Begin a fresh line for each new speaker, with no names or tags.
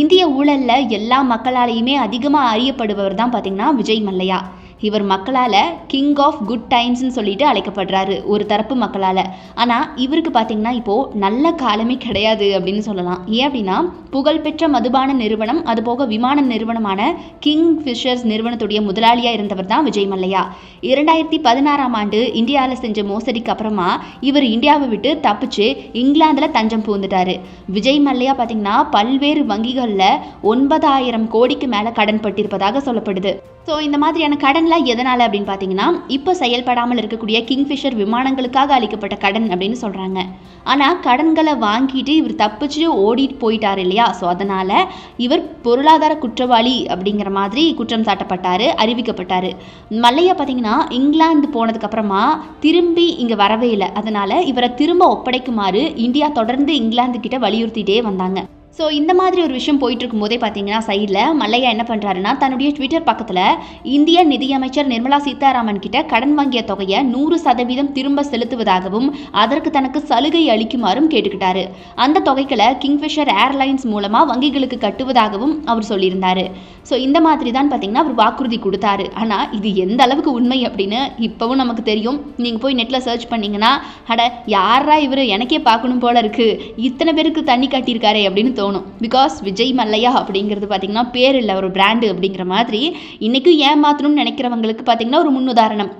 இந்திய ஊழல்ல எல்லா மக்களாலேயுமே அதிகமாக அறியப்படுபவர் தான் பார்த்தீங்கன்னா விஜய் மல்லையா. இவர் மக்களால் கிங் ஆஃப் குட் டைம்ஸ்ன்னு சொல்லிட்டு அழைக்கப்படுறாரு ஒரு தரப்பு மக்களால். ஆனால் இவருக்கு பார்த்தீங்கன்னா இப்போது நல்ல காலமே கிடையாது அப்படின்னு சொல்லலாம். ஏன் அப்படின்னா புகழ்பெற்ற மதுபான நிறுவனம் அதுபோக விமான நிறுவனமான கிங் ஃபிஷர்ஸ் நிறுவனத்துடைய முதலாளியாக இருந்தவர் தான் விஜய் மல்லையா. 2016ஆம் ஆண்டு இந்தியாவில் செஞ்ச மோசடிக்கு அப்புறமா இவர் இந்தியாவை விட்டு தப்பிச்சு இங்கிலாந்தில் தஞ்சம் புகுந்துட்டாரு. விஜய் மல்லையா பார்த்தீங்கன்னா பல்வேறு வங்கிகளில் 9,000 கோடிக்கு மேலே கடன் பட்டிருப்பதாக சொல்லப்படுது. ஸோ இந்த மாதிரியான கடன்லாம் எதனால் அப்படின்னு பார்த்தீங்கன்னா இப்போ செயல்படாமல் இருக்கக்கூடிய கிங்ஃபிஷர் விமானங்களுக்காக அளிக்கப்பட்ட கடன் அப்படின்னு சொல்கிறாங்க. ஆனால் கடன்களை வாங்கிட்டு இவர் தப்பிச்சு ஓடிட்டு போயிட்டார் இல்லையா. ஸோ அதனால் இவர் பொருளாதார குற்றவாளி அப்படிங்கிற மாதிரி குற்றம் சாட்டப்பட்டார், அறிவிக்கப்பட்டார். மல்லையா பார்த்தீங்கன்னா இங்கிலாந்து போனதுக்கப்புறமா திரும்பி இங்கே வரவே இல்லை. அதனால் இவரை திரும்ப ஒப்படைக்குமாறு இந்தியா தொடர்ந்து இங்கிலாந்து கிட்ட வலியுறுத்திட்டே வந்தாங்க. ஸோ இந்த மாதிரி ஒரு விஷயம் போயிட்டு இருக்கும்போதே பார்த்தீங்கன்னா சைடில் மல்லையா என்ன பண்ணுறாருன்னா தன்னுடைய ட்விட்டர் பக்கத்தில் இந்திய நிதியமைச்சர் நிர்மலா சீதாராமன் கிட்ட கடன் வாங்கிய தொகையை 100% திரும்ப செலுத்துவதாகவும் அதற்கு தனக்கு சலுகை அளிக்குமாறும் கேட்டுக்கிட்டாரு. அந்த தொகைகளை கிங்ஃபிஷர் ஏர்லைன்ஸ் மூலமாக வங்கிகளுக்கு கட்டுவதாகவும் அவர் சொல்லியிருந்தார். ஸோ இந்த மாதிரி தான் பார்த்தீங்கன்னா அவர் வாக்குறுதி கொடுத்தாரு. ஆனால் இது எந்த அளவுக்கு உண்மை அப்படின்னு இப்போவும் நமக்கு தெரியும். நீங்கள் போய் நெட்டில் சர்ச் பண்ணிங்கன்னா அட யாரா இவர் எனக்கே பார்க்கணும் போல இருக்குது, இத்தனை பேருக்கு தண்ணி கட்டியிருக்காரே அப்படின்னு தோணும். பிகாஸ் விஜய் மல்லையா அப்படிங்கிறது பார்த்தீங்கன்னா பேர் இல்லை, ஒரு பிராண்டு அப்படிங்கிற மாதிரி இன்றைக்கும் ஏமாற்றணும்னு நினைக்கிறவங்களுக்கு பார்த்தீங்கன்னா ஒரு முன்னுதாரணம்.